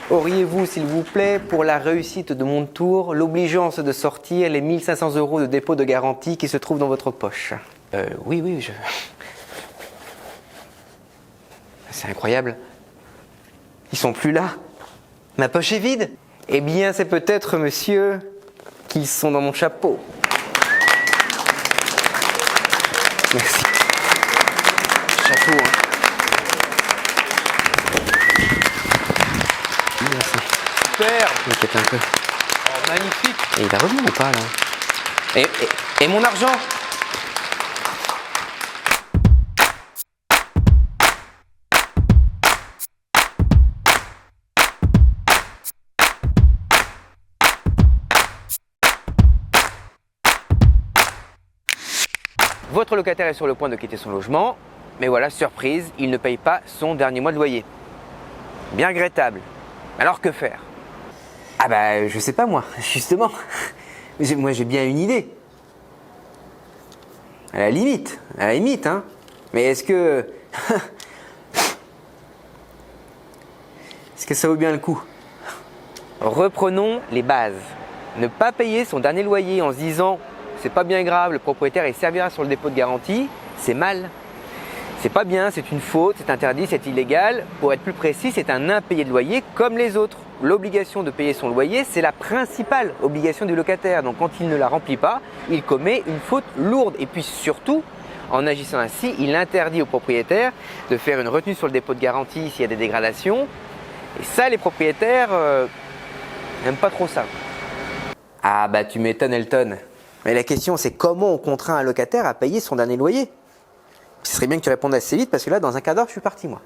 Auriez-vous, s'il vous plaît, pour la réussite de mon tour, l'obligeance de sortir les 1 500 € de dépôt de garantie qui se trouvent dans votre poche? Oui, je... C'est incroyable. Ils sont plus là. Ma poche est vide. Eh bien, c'est peut-être, monsieur, qu'ils sont dans mon chapeau. Merci. Chapeau, hein. Merci. Super. M'inquiète un peu. Oh, magnifique. Et il va revenir ou pas, là? Et mon argent? Votre locataire est sur le point de quitter son logement, mais voilà, surprise, il ne paye pas son dernier mois de loyer. Bien regrettable. Alors que faire? Ah bah, je sais pas moi, justement. Moi j'ai bien une idée. À la limite, hein. Mais est-ce que... est-ce que ça vaut bien le coup? Reprenons les bases. Ne pas payer son dernier loyer en se disant c'est pas bien grave, le propriétaire il servira sur le dépôt de garantie, c'est mal. C'est pas bien, c'est une faute, c'est interdit, c'est illégal. Pour être plus précis, c'est un impayé de loyer comme les autres. L'obligation de payer son loyer, c'est la principale obligation du locataire. Donc quand il ne la remplit pas, il commet une faute lourde. Et puis surtout, en agissant ainsi, il interdit au propriétaire de faire une retenue sur le dépôt de garantie s'il y a des dégradations. Et ça, les propriétaires n'aiment pas trop ça. Ah bah tu m'étonnes, Elton. Mais la question, c'est comment on contraint un locataire à payer son dernier loyer? Ce serait bien que tu répondes assez vite parce que là, dans un quart d'heure, je suis parti, moi.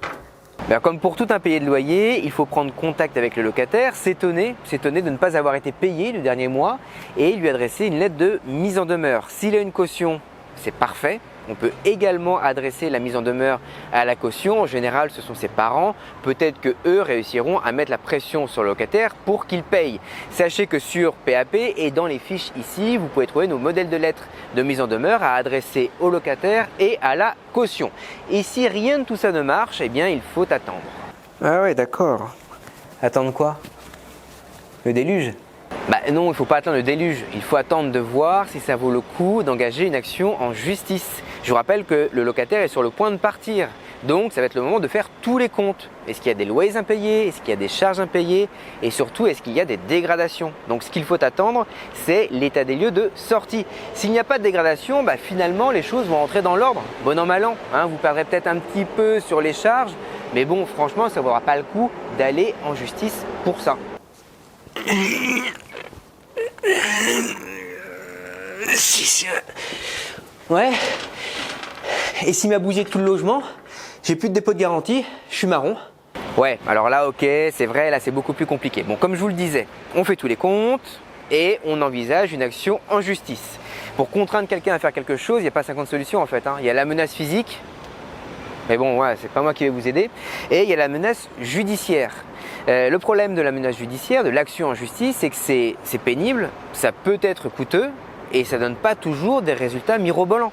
Ben, comme pour tout impayé de loyer, il faut prendre contact avec le locataire, s'étonner de ne pas avoir été payé le dernier mois et lui adresser une lettre de mise en demeure. S'il a une caution, c'est parfait. On peut également adresser la mise en demeure à la caution. En général, ce sont ses parents. Peut-être que eux réussiront à mettre la pression sur le locataire pour qu'il paye. Sachez que sur PAP et dans les fiches ici, vous pouvez trouver nos modèles de lettres de mise en demeure à adresser au locataire et à la caution. Et si rien de tout ça ne marche, eh bien, il faut attendre. Ah ouais, d'accord. Attendre quoi? Le déluge? Bah non, il ne faut pas attendre le déluge. Il faut attendre de voir si ça vaut le coup d'engager une action en justice. Je vous rappelle que le locataire est sur le point de partir. Donc, ça va être le moment de faire tous les comptes. Est-ce qu'il y a des loyers impayés? Est-ce qu'il y a des charges impayées? Et surtout, est-ce qu'il y a des dégradations? Donc, ce qu'il faut attendre, c'est l'état des lieux de sortie. S'il n'y a pas de dégradation, bah, finalement, les choses vont rentrer dans l'ordre. Bon an, mal an. Vous perdrez peut-être un petit peu sur les charges. Mais bon, franchement, ça ne vaudra pas le coup d'aller en justice pour ça. Ouais. Et s'il m'a bougé tout le logement, j'ai plus de dépôt de garantie, je suis marron. Ouais, alors là, ok, c'est vrai, là c'est beaucoup plus compliqué. Bon, comme je vous le disais, on fait tous les comptes et on envisage une action en justice. Pour contraindre quelqu'un à faire quelque chose, il n'y a pas 50 solutions en fait. Il y a la menace physique, mais bon, ouais, c'est pas moi qui vais vous aider. Et il y a la menace judiciaire. Le problème de la menace judiciaire, de l'action en justice, c'est que c'est pénible, ça peut être coûteux et ça ne donne pas toujours des résultats mirobolants.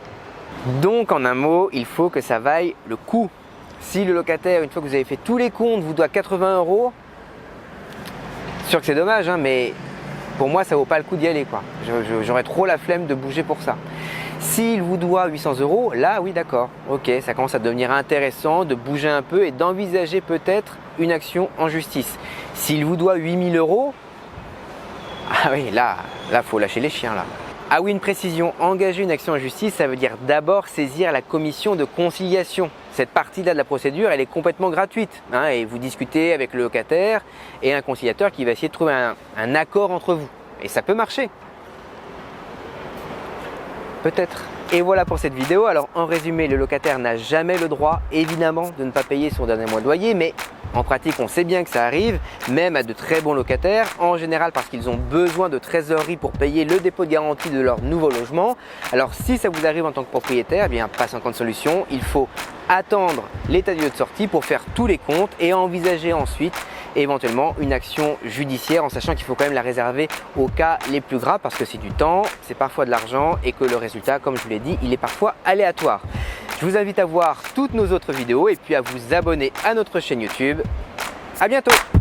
Donc en un mot, il faut que ça vaille le coup. Si le locataire, une fois que vous avez fait tous les comptes, vous doit 80 €, c'est sûr que c'est dommage, mais pour moi ça vaut pas le coup d'y aller, quoi. J'aurais trop la flemme de bouger pour ça. S'il vous doit 800 €, là oui d'accord, ok, ça commence à devenir intéressant de bouger un peu et d'envisager peut-être une action en justice. S'il vous doit 8000 €, ah oui, là faut lâcher les chiens là. Ah oui, une précision, engager une action en justice, ça veut dire d'abord saisir la commission de conciliation. Cette partie-là de la procédure, elle est complètement gratuite. Et vous discutez avec le locataire et un conciliateur qui va essayer de trouver un accord entre vous. Et ça peut marcher. Peut-être. Et voilà pour cette vidéo. Alors en résumé, le locataire n'a jamais le droit, évidemment, de ne pas payer son dernier mois de loyer, mais en pratique, on sait bien que ça arrive, même à de très bons locataires, en général parce qu'ils ont besoin de trésorerie pour payer le dépôt de garantie de leur nouveau logement. Alors si ça vous arrive en tant que propriétaire, eh bien pas 50 solutions, il faut attendre l'état des lieux de sortie pour faire tous les comptes et envisager ensuite éventuellement une action judiciaire en sachant qu'il faut quand même la réserver aux cas les plus graves parce que c'est du temps, c'est parfois de l'argent et que le résultat, comme je vous l'ai dit, il est parfois aléatoire. Je vous invite à voir toutes nos autres vidéos et puis à vous abonner à notre chaîne YouTube. À bientôt!